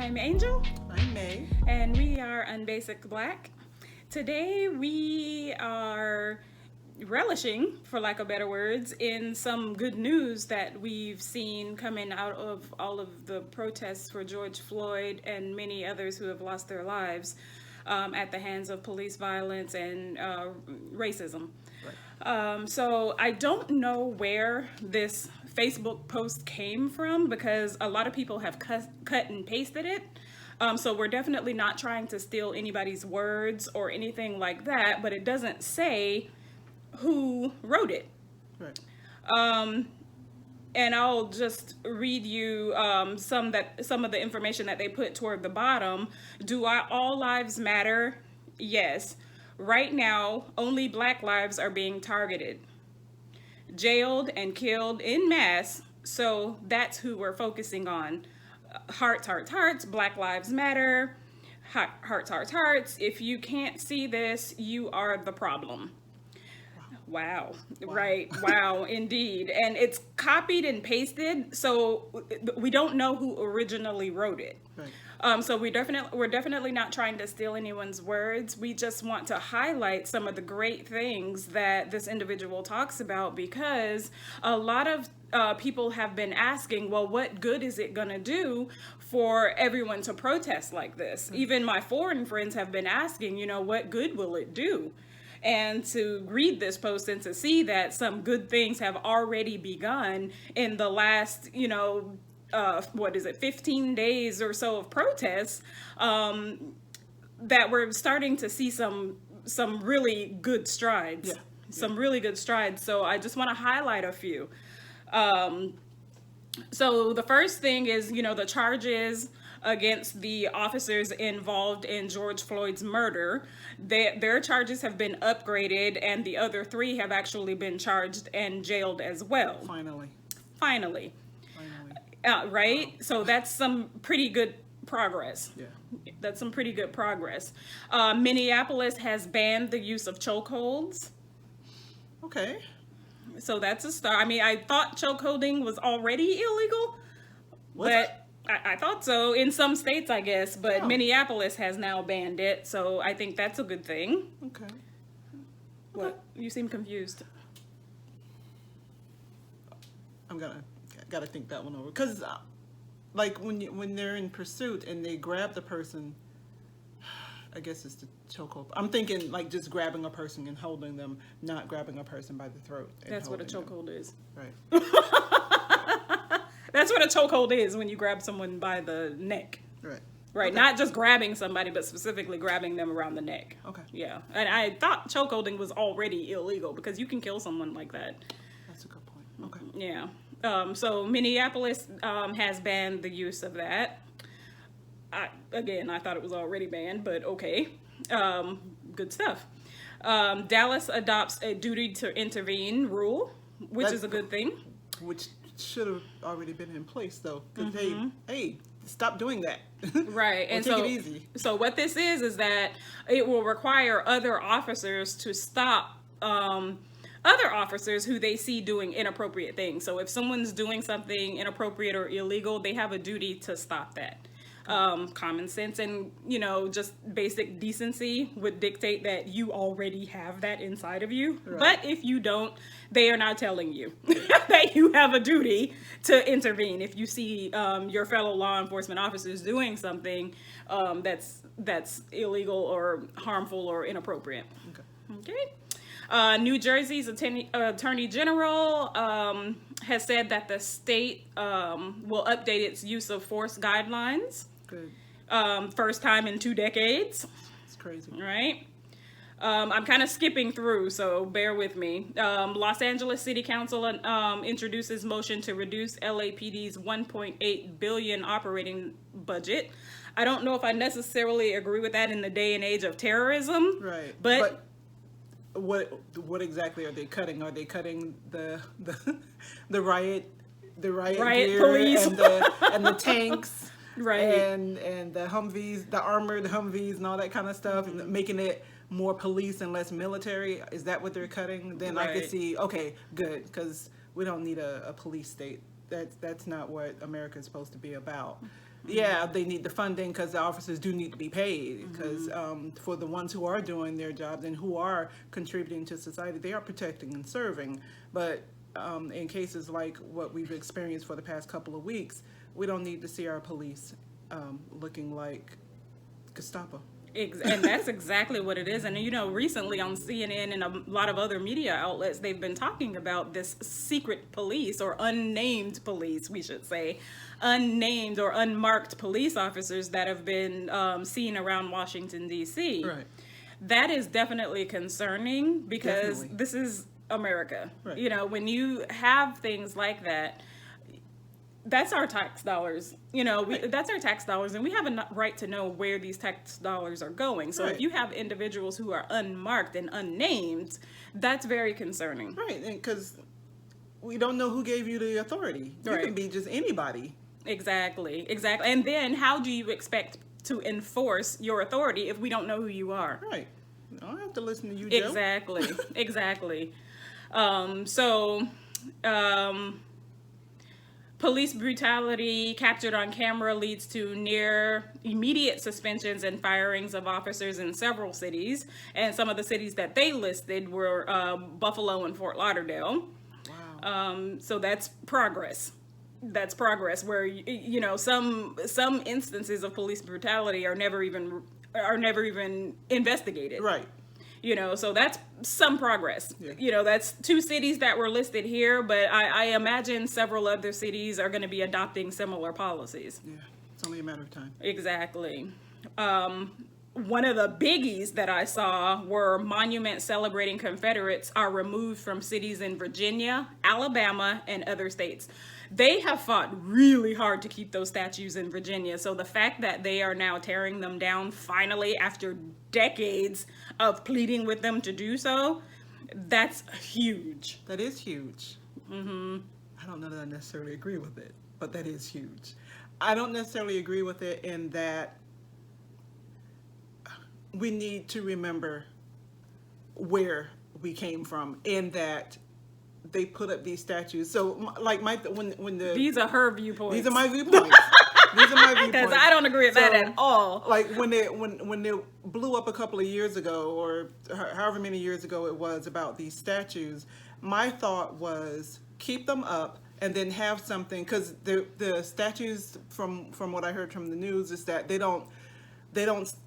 I'm Angel. I'm May. And we are Unbasic Black. Today we are relishing, for lack of better words, in some good news that we've seen coming out of all of the protests for George Floyd and many others who have lost their lives at the hands of police violence and racism. Right. So I don't know where this Facebook post came from because a lot of people have cut and pasted it. So we're definitely not trying to steal anybody's words or anything like that, but it doesn't say who wrote it. Right. And I'll just read you some of the information that they put toward the bottom. Do all lives matter? Yes. Right now, only Black lives are being targeted, jailed, and killed en masse. So that's who we're focusing on. Hearts, hearts, hearts. Black Lives Matter. Hearts, hearts, hearts. If you can't see this, you are the problem. Wow. Right. Wow, indeed. And it's copied and pasted, so we don't know who originally wrote it. Right. So we're definitely not trying to steal anyone's words. We just want to highlight some of the great things that this individual talks about, because a lot of people have been asking, well, what good is it going to do for everyone to protest like this? Mm-hmm. Even my foreign friends have been asking, what good will it do? And to read this post and to see that some good things have already begun in the last, 15 days or so of protests, that we're starting to see some really good strides. Yeah. Some really good strides. So I just want to highlight a few. So the first thing is, the charges against the officers involved in George Floyd's murder. Their charges have been upgraded, and the other 3 have actually been charged and jailed as well. Finally. Right? Wow. So that's some pretty good progress. Yeah. That's some pretty good progress. Minneapolis has banned the use of chokeholds. Okay. So that's a start. I mean, I thought chokeholding was already illegal, but I thought so in some states, I guess, but Minneapolis has now banned it, so I think that's a good thing. Okay. What? You seem confused. I'm gotta think that one over, because like when they're in pursuit and they grab the person, I guess it's the chokehold. I'm thinking like just grabbing a person and holding them, not grabbing a person by the throat. That's what a chokehold is. Right. That's what a chokehold is, when you grab someone by the neck. Right. Right. Okay. Not just grabbing somebody, but specifically grabbing them around the neck. Okay. Yeah. And I thought chokeholding was already illegal because you can kill someone like that. That's a good point. Okay. Yeah. So Minneapolis has banned the use of that. I thought it was already banned, but okay. Good stuff. Dallas adopts a duty to intervene rule, which is a good thing. Which should have already been in place, though, because hey, stop doing that. Right. And take it easy. So what this is that it will require other officers to stop other officers who they see doing inappropriate things. So if someone's doing something inappropriate or illegal, they have a duty to stop that. Common sense and, just basic decency would dictate that you already have that inside of you. Right. But if you don't, they are now telling you that you have a duty to intervene if you see your fellow law enforcement officers doing something that's illegal or harmful or inappropriate. Okay. New Jersey's Attorney General has said that the state will update its use of force guidelines. Good. First time in 2 decades. It's crazy. Right? I'm kind of skipping through, so bear with me. Los Angeles City Council introduces motion to reduce LAPD's $1.8 billion operating budget. I don't know if I necessarily agree with that in the day and age of terrorism. Right. But what exactly are they cutting? Are they cutting the riot gear police and the tanks? Right. And the Humvees, the armored Humvees and all that kind of stuff, and making it more police and less military? Is that what they're cutting? Then I could see, okay, good, because we don't need a police state. That's not what America is supposed to be about. yeah, they need the funding because the officers do need to be paid because for the ones who are doing their jobs and who are contributing to society, they are protecting and serving. But in cases like what we've experienced for the past couple of weeks, we don't need to see our police looking like Gestapo. And that's exactly what it is. And, you know, recently on CNN and a lot of other media outlets, they've been talking about this secret police, or unnamed police, we should say, unnamed or unmarked police officers that have been seen around Washington, D.C. Right. That is definitely concerning because this is America. Right. You know, when you have things like that, that's our tax dollars. You know, that's our tax dollars, and we have a right to know where these tax dollars are going. So if you have individuals who are unmarked and unnamed, that's very concerning. Right, and because we don't know who gave you the authority. You can be just anybody. Exactly. And then how do you expect to enforce your authority if we don't know who you are? Right. I don't have to listen to you, Joe. Exactly. Police brutality captured on camera leads to near immediate suspensions and firings of officers in several cities. And some of the cities that they listed were Buffalo and Fort Lauderdale. Wow. So that's progress. That's progress where, you know, some instances of police brutality are never even investigated. Right. You know, so that's some progress. Yeah. You know, that's 2 cities that were listed here, but I imagine several other cities are going to be adopting similar policies. Yeah, it's only a matter of time. Exactly. One of the biggies that I saw were monuments celebrating Confederates are removed from cities in Virginia, Alabama, and other states. They have fought really hard to keep those statues in Virginia. So the fact that they are now tearing them down finally after decades of pleading with them to do so, that's huge. That is huge. I don't know that I necessarily agree with it, but that is huge. I don't necessarily agree with it in that we need to remember where we came from, in that they put up these statues. So, like, when these are her viewpoints. These are my viewpoints. Because I don't agree with that at all. Like when they blew up a couple of years ago, or however many years ago it was, about these statues, my thought was keep them up and then have something, because the statues, from what I heard from the news, is that they don't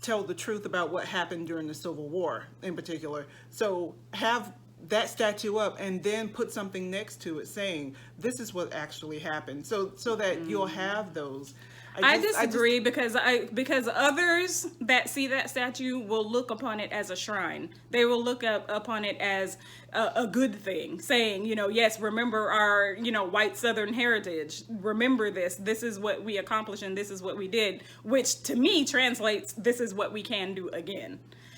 tell the truth about what happened during the Civil War in particular. So have that statue up and then put something next to it saying this is what actually happened, so that you'll have those. I disagree because others that see that statue will look upon it as a shrine. They will look upon it as a good thing, saying, you know, yes, remember our, you know, white Southern heritage. Remember this. This is what we accomplished and this is what we did, which to me translates, this is what we can do again.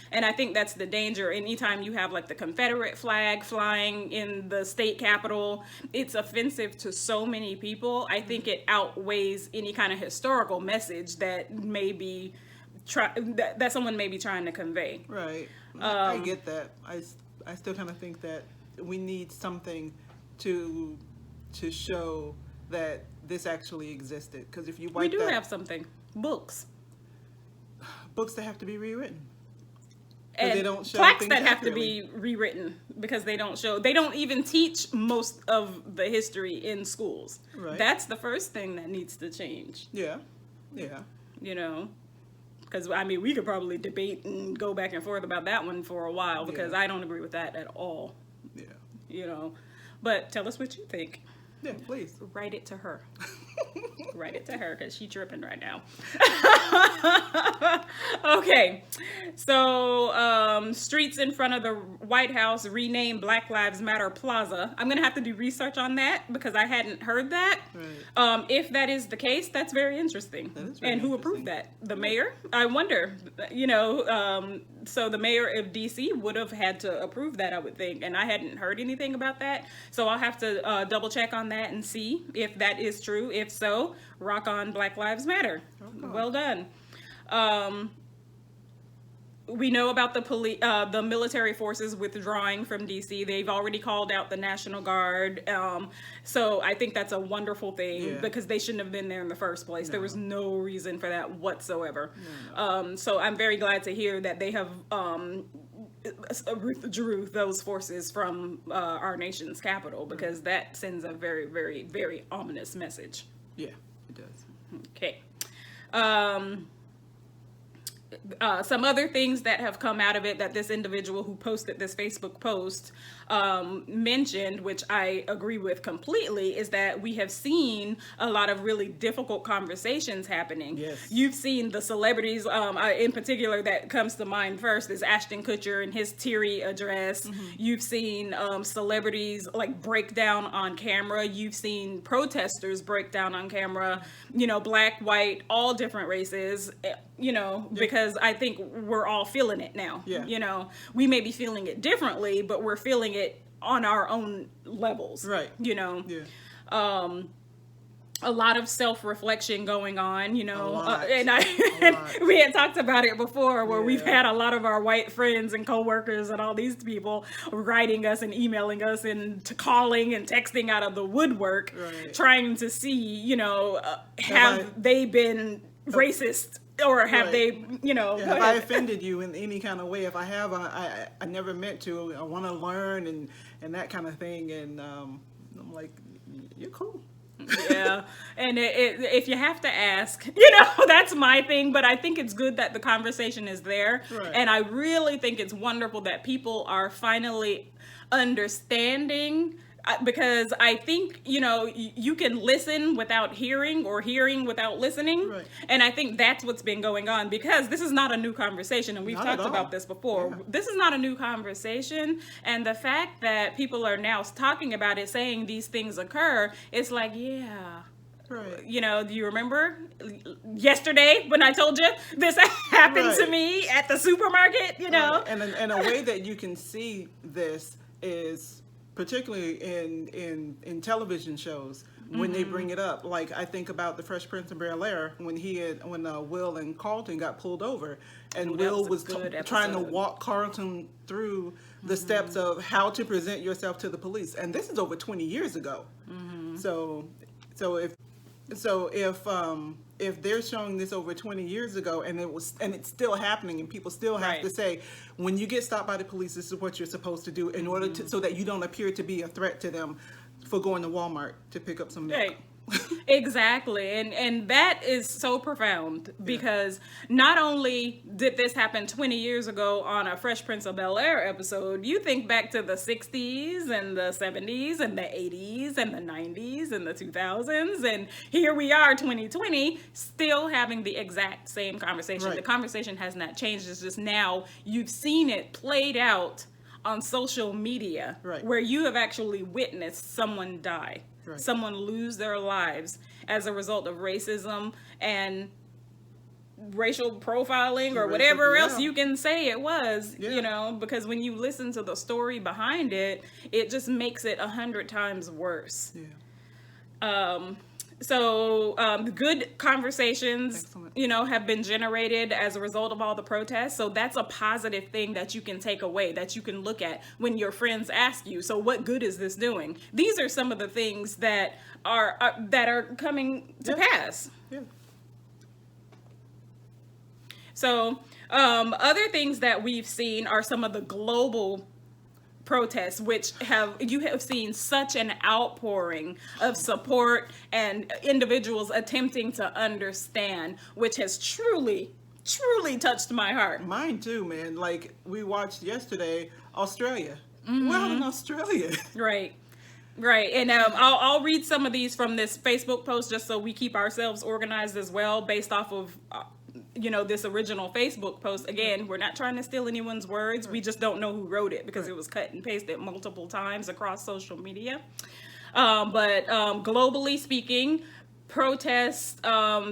And I think that's the danger. Anytime you have like the Confederate flag flying in the state capitol, it's offensive to so many people. I think it outweighs any kind of historical message that that someone may be trying to convey. Right. I get that. I still kind of think that we need something to show that this actually existed. Because if you wipe we do have something. Books that have to be rewritten. And they don't show plaques things that have accurately. to be rewritten because they don't even teach most of the history in schools. Right. That's the first thing that needs to change. Yeah. You know, because I mean, we could probably debate and go back and forth about that one for a while because I don't agree with that at all. Yeah. You know, but tell us what you think. Yeah, please. Write it to her. Write it to her because she's tripping right now. Okay, so streets in front of the White House renamed Black Lives Matter Plaza. I'm gonna have to do research on that because I hadn't heard that. Right. If that is the case, that's very interesting. That is very and who interesting. approved that? The mayor? I wonder. You know, so the mayor of DC would have had to approve that, I would think, and I hadn't heard anything about that. So I'll have to double check on that and see if that is true. If so, rock on Black Lives Matter. Well done. we know about the military forces withdrawing from DC. They've already called out the National Guard. So I think that's a wonderful thing because they shouldn't have been there in the first place. There was no reason for that whatsoever. So I'm very glad to hear that they have withdrew those forces from our nation's capital, because that sends a very, very, very ominous message. Yeah, it does. Okay. Some other things that have come out of it that this individual who posted this Facebook post mentioned, which I agree with completely, is that we have seen a lot of really difficult conversations happening. Yes. You've seen the celebrities, in particular that comes to mind first is Ashton Kutcher and his teary address. You've seen celebrities like break down on camera. You've seen protesters break down on camera, black, white, all different races, because I think we're all feeling it now. We may be feeling it differently, but we're feeling it on our own levels. Right. A lot of self-reflection going on, and we had talked about it before, where we've had a lot of our white friends and coworkers and all these people writing us and emailing us and calling and texting out of the woodwork, trying to see, have they been racist? Or have they, if I offended you in any kind of way? If I have, I never meant to. I want to learn and that kind of thing. And I'm like, you're cool. Yeah. And if you have to ask, that's my thing. But I think it's good that the conversation is there. Right. And I really think it's wonderful that people are finally understanding, because I think, you can listen without hearing or hearing without listening. Right. And I think that's what's been going on, because this is not a new conversation. And we've talked about this before. Yeah. This is not a new conversation. And the fact that people are now talking about it, saying these things occur, it's like, yeah. Right. Do you remember yesterday when I told you this happened to me at the supermarket, Right. And a way that you can see this is particularly in television shows when they bring it up. Like, I think about the Fresh Prince of Bel-Air when Will and Carlton got pulled over, and Will was trying to walk Carlton through the steps of how to present yourself to the police, and this is over 20 years ago. So if they're showing this over 20 years ago, and it's still happening, and people still have to say, when you get stopped by the police, this is what you're supposed to do in order to, so that you don't appear to be a threat to them for going to Walmart to pick up some milk. Right. Exactly. And that is so profound, because not only did this happen 20 years ago on a Fresh Prince of Bel-Air episode, you think back to the 60s and the 70s and the 80s and the 90s and the 2000s, and here we are 2020 still having the exact same conversation. The conversation has not changed. It's just now you've seen it played out on social media, where you have actually witnessed someone die. Someone lose their lives as a result of racism and racial profiling, or whatever else you can say it was, because when you listen to the story behind it, it just makes it 100 times worse. So good conversations, have been generated as a result of all the protests. So that's a positive thing that you can take away, that you can look at when your friends ask you, so what good is this doing? These are some of the things that are coming to pass. So other things that we've seen are some of the global protests, which you have seen such an outpouring of support and individuals attempting to understand, which has truly touched my heart. Mine too, man. Like, we watched yesterday, Australia. Well, in Australia. Right. And I'll read some of these from this Facebook post, just so we keep ourselves organized as well, based off of this original Facebook post. Again, we're not trying to steal anyone's words. We just don't know who wrote it, because it was cut and pasted multiple times across social media. But globally speaking, protests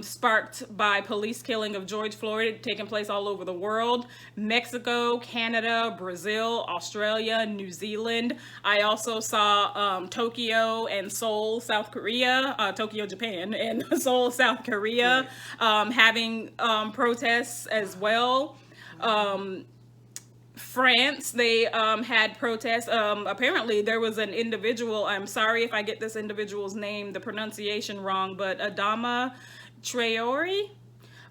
sparked by police killing of George Floyd taking place all over the world. Mexico, Canada, Brazil, Australia, New Zealand. I also saw Tokyo and Seoul, South Korea, Tokyo, Japan, and Seoul, South Korea, having protests as well. France, they had protests. Apparently, there was an individual. I'm sorry if I get this individual's name, the pronunciation wrong, but Adama Traore.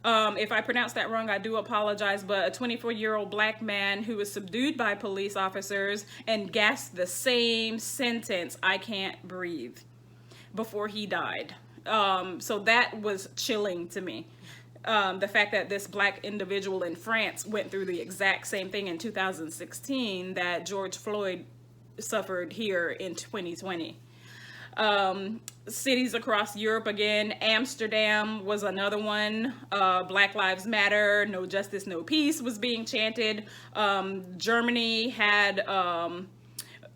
If I pronounce that wrong, I do apologize. But a 24-year-old black man who was subdued by police officers and gasped the same sentence, "I can't breathe," before he died. So that was chilling to me. The fact that this black individual in France went through the exact same thing in 2016 that George Floyd suffered here in 2020. Cities across Europe again, Amsterdam was another one. Black Lives Matter, no justice, no peace was being chanted. Germany had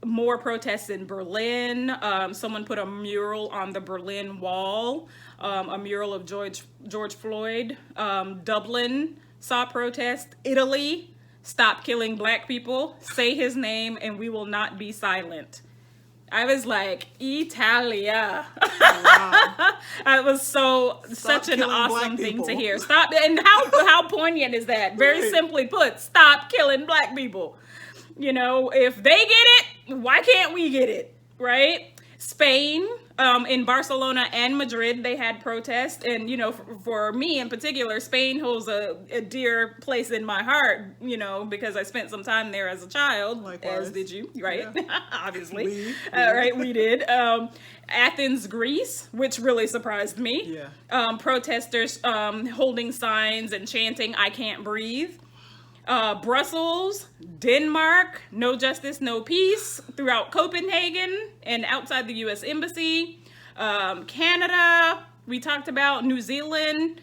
more protests in Berlin. Someone put a mural on the Berlin Wall, a mural of George Floyd. Dublin saw protests. Italy, stop killing black people. Say his name and we will not be silent. I was like, Italia. Wow. It was such an awesome thing to hear. Stop. And how poignant is that? Very simply put, stop killing black people. You know, if they get it, why can't we get it, right? Spain, in Barcelona and Madrid, they had protests. And, you know, for me in particular, Spain holds a dear place in my heart, you know, because I spent some time there as a child. Likewise. As did you, right? Yeah. Obviously. Right, we did. Athens, Greece, which really surprised me. Yeah. Protesters holding signs and chanting, "I can't breathe." Brussels, Denmark, no justice, no peace throughout Copenhagen and outside the U.S. Embassy. Canada, we talked about. New Zealand,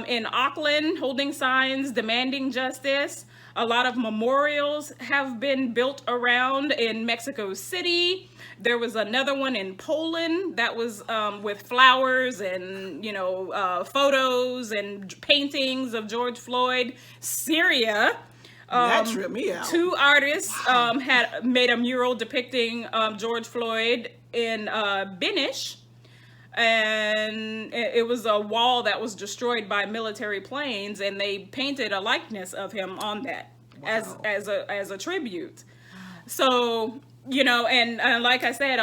in Auckland, holding signs, demanding justice. A lot of memorials have been built around in Mexico City. There was another one in Poland that was with flowers and, you know, photos and paintings of George Floyd. Syria, that tripped me out. 2 artists had made a mural depicting George Floyd in Binish. And it was a wall that was destroyed by military planes, and they painted a likeness of him on that. Wow. as a tribute. So, you know, and like I said,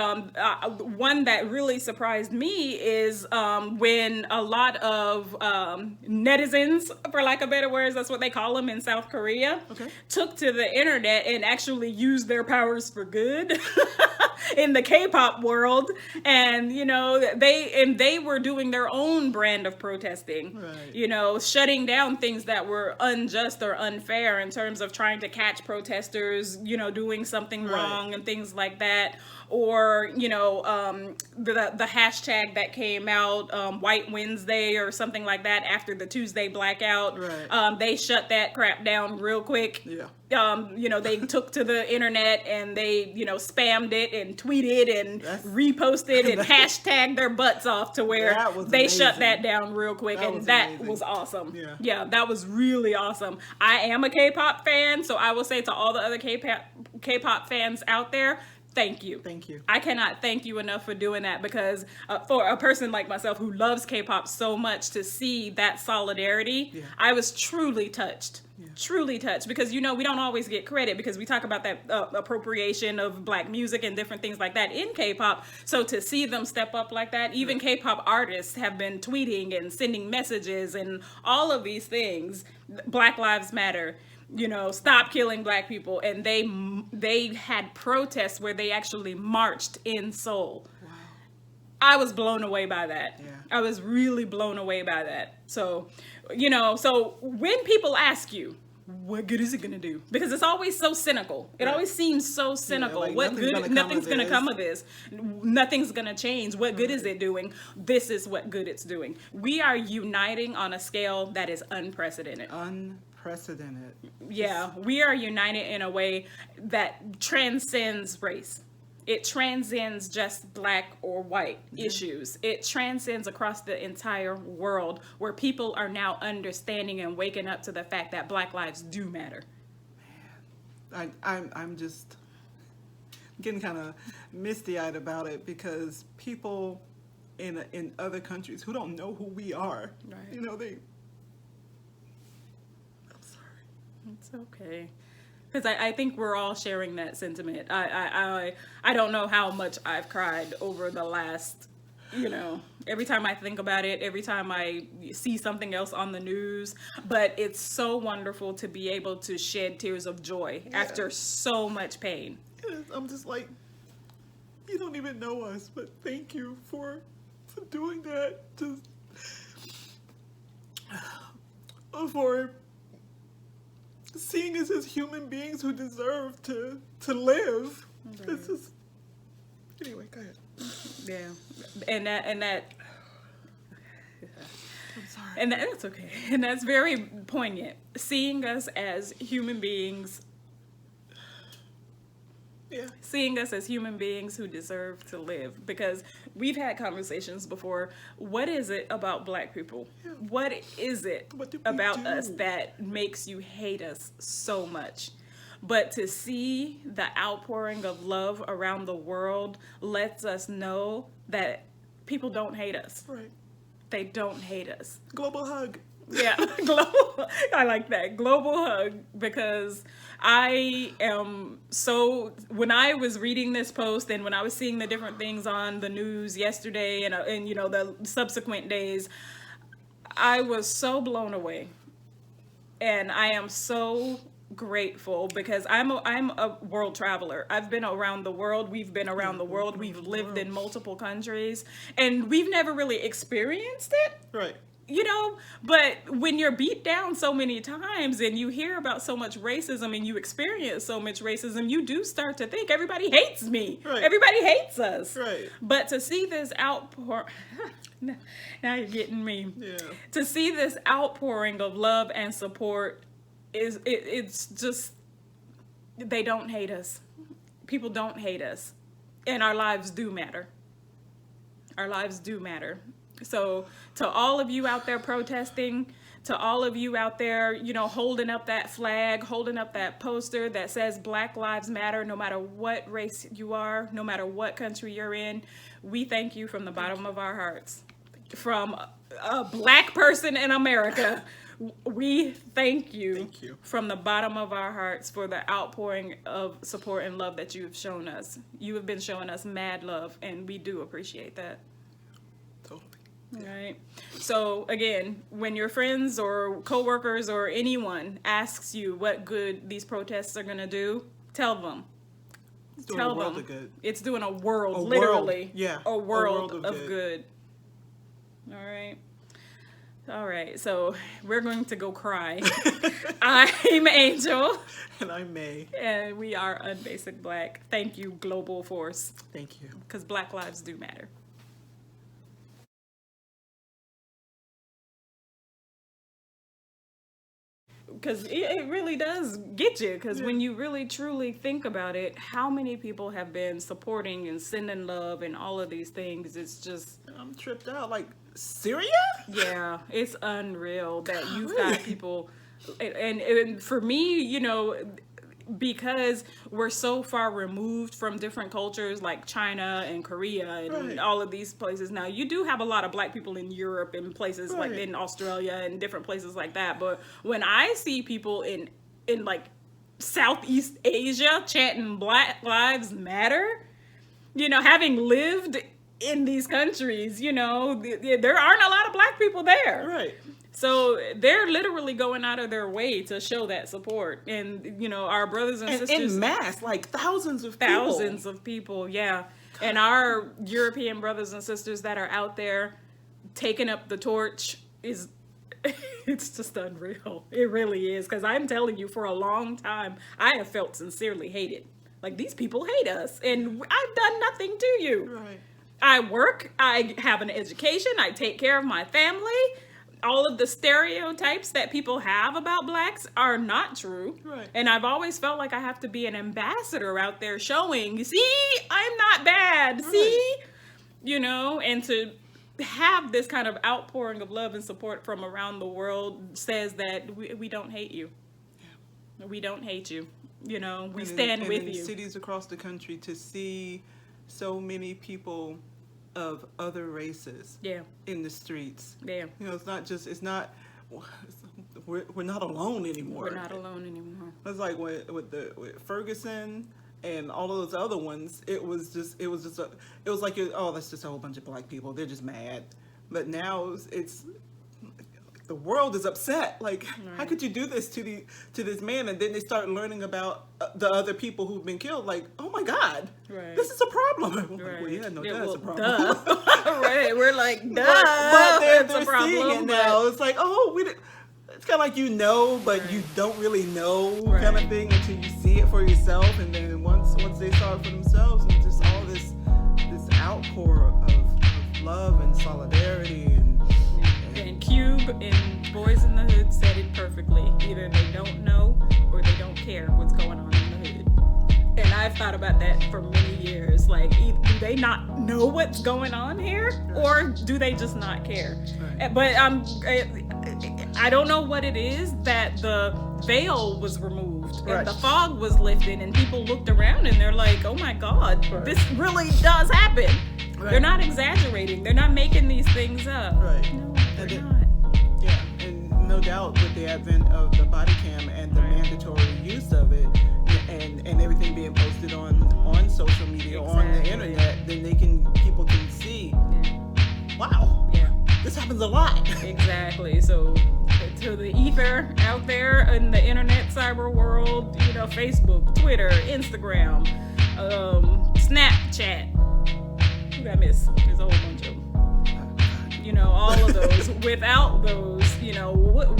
one that really surprised me is when a lot of netizens, for lack of better words, that's what they call them in South Korea, took to the internet and actually used their powers for good in the K-pop world. And, you know, they were doing their own brand of protesting, right. You know, shutting down things that were unjust or unfair in terms of trying to catch protesters, you know, doing something wrong and things like that. Or, you know, the hashtag that came out, White Wednesday or something like that after the Tuesday blackout. Right. They shut that crap down real quick. Yeah. You know, they took to the internet and they, you know, spammed it and tweeted and reposted and hashtagged their butts off to where they shut that down real quick. That was awesome. Yeah, that was really awesome. I am a K-pop fan, so I will say to all the other K-pop fans out there, thank you. Thank you. I cannot thank you enough for doing that, because for a person like myself who loves K-pop so much, to see that solidarity, I was truly touched. Truly touched, because, you know, we don't always get credit because we talk about that appropriation of black music and different things like that in K-pop. So to see them step up like that, even K-pop artists have been tweeting and sending messages and all of these things. Black Lives Matter. You know, stop killing black people. And they had protests where they actually marched in Seoul. Wow. I was blown away by that. Yeah. I was really blown away by that. So, you know, so when people ask you, what good is it going to do? Because it's always so cynical. It always seems so cynical. Like what good? Nothing's going to come of this. Nothing's going to change. What good is it doing? This is what good it's doing. We are uniting on a scale that is unprecedented. Unprecedented. Yeah, we are united in a way that transcends race. It transcends just black or white issues. It transcends across the entire world, where people are now understanding and waking up to the fact that black lives do matter. Man, I'm just getting kind of misty-eyed about it, because people in other countries who don't know who we are, you know, It's okay. Because I think we're all sharing that sentiment. I don't know how much I've cried over the last, every time I think about it, every time I see something else on the news. But it's so wonderful to be able to shed tears of joy after so much pain. I'm just like, you don't even know us, but thank you for doing that. For seeing us as human beings who deserve to live. Right. This is anyway. Go ahead. Yeah, and that. I'm sorry. And that's okay. And that's very poignant. Seeing us as human beings. Yeah. Seeing us as human beings who deserve to live. Because we've had conversations before. What is it about Black people? Yeah. What is it What do we about do? us that makes you hate us so much? But to see the outpouring of love around the world lets us know that people don't hate us. Right. They don't hate us. Global hug. Yeah, global. I like that. Global hug, because I am so, when I was reading this post and when I was seeing the different things on the news yesterday and the subsequent days, I was so blown away. And I am so grateful because I'm a world traveler. I've been around the world. We've been around the world. We've lived in multiple countries and we've never really experienced it. Right. But when you're beat down so many times and you hear about so much racism and you experience so much racism, you do start to think everybody hates me. Right. Everybody hates us. Right. But to see this outpour, now you're getting me. Yeah. To see this outpouring of love and support it's just, they don't hate us. People don't hate us. And our lives do matter. Our lives do matter. So to all of you out there protesting, to all of you out there, holding up that flag, holding up that poster that says Black Lives Matter, no matter what race you are, no matter what country you're in, we thank you from the bottom of our hearts. From a Black person in America, we thank you from the bottom of our hearts for the outpouring of support and love that you have shown us. You have been showing us mad love, and we do appreciate that. Totally. All right. So again, when your friends or coworkers or anyone asks you what good these protests are going to do, tell them. It's doing a world of good. It's doing a world, literally. Yeah. A world of good. All right. All right. So we're going to go cry. I'm Angel. And I'm May. And we are Unbasic Black. Thank you, Global Force. Thank you. Because Black lives do matter. Because it really does get you. Because when you really truly think about it, how many people have been supporting and sending love and all of these things? It's just... I'm tripped out. Like, Syria? Yeah, it's unreal that you've got people... And for me, because we're so far removed from different cultures like China and Korea and all of these places. Now, you do have a lot of Black people in Europe and places like in Australia and different places like that. But when I see people in like Southeast Asia chanting Black Lives Matter, having lived in these countries, there aren't a lot of Black people there. Right. So they're literally going out of their way to show that support. And, our brothers and sisters... in mass, like thousands of people. Thousands of people, yeah. And our European brothers and sisters that are out there taking up the torch is... It's just unreal. It really is. Because I'm telling you, for a long time, I have felt sincerely hated. Like, these people hate us. And I've done nothing to you. Right. I work. I have an education. I take care of my family. All of the stereotypes that people have about Blacks are not true. Right. And I've always felt like I have to be an ambassador out there showing, see, I'm not bad, see? And to have this kind of outpouring of love and support from around the world says that we don't hate you. Yeah. We don't hate you. We stand with you. In cities across the country, to see so many people of other races in the streets. Yeah. It's not we're not alone anymore. We're not alone anymore. It's like with Ferguson and all of those other ones. It was like, oh, that's just a whole bunch of black people. They're just mad. But now it's the world is upset. Like, how could you do this to this man? And then they start learning about the other people who've been killed. Like, oh my God, this is a problem. Like, well, yeah, no, that's a problem. Right, we're like, duh. But they're seeing it now. It's like, oh, it's kind of like, but you don't really know kind of thing until you see it for yourself. And then once they saw it for themselves, and just all this outpour of love and solidarity and Cube and Boys in the Hood said it perfectly. Either they don't know or they don't care what's going on in the hood. And I've thought about that for many years. Like, do they not know what's going on here, or do they just not care? Right. But I don't know what it is, that the veil was removed and the fog was lifted, and people looked around and they're like, oh my God, this really does happen. Right. They're not exaggerating. They're not making these things up. Right. No, they're not. Yeah, and no doubt with the advent of the body cam and the mandatory use of it, and everything being posted on social media, on the internet, then people can see, wow, this happens a lot. Exactly. So to the ether out there in the internet cyber world, Facebook, Twitter, Instagram, Snapchat. Who did I miss? There's a whole bunch of them. All of those. Without those,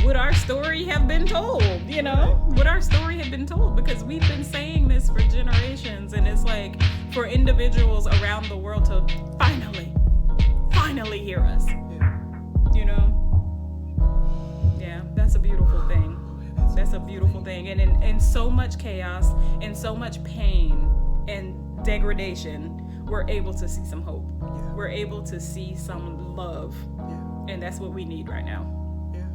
would our story have been told? Would our story have been told? Because we've been saying this for generations, and it's like for individuals around the world to finally hear us. Yeah, that's a beautiful thing. That's a beautiful thing. And in so much chaos and so much pain and degradation, we're able to see some hope. Yeah. We're able to see some love. Yeah. And that's what we need right now. Yeah.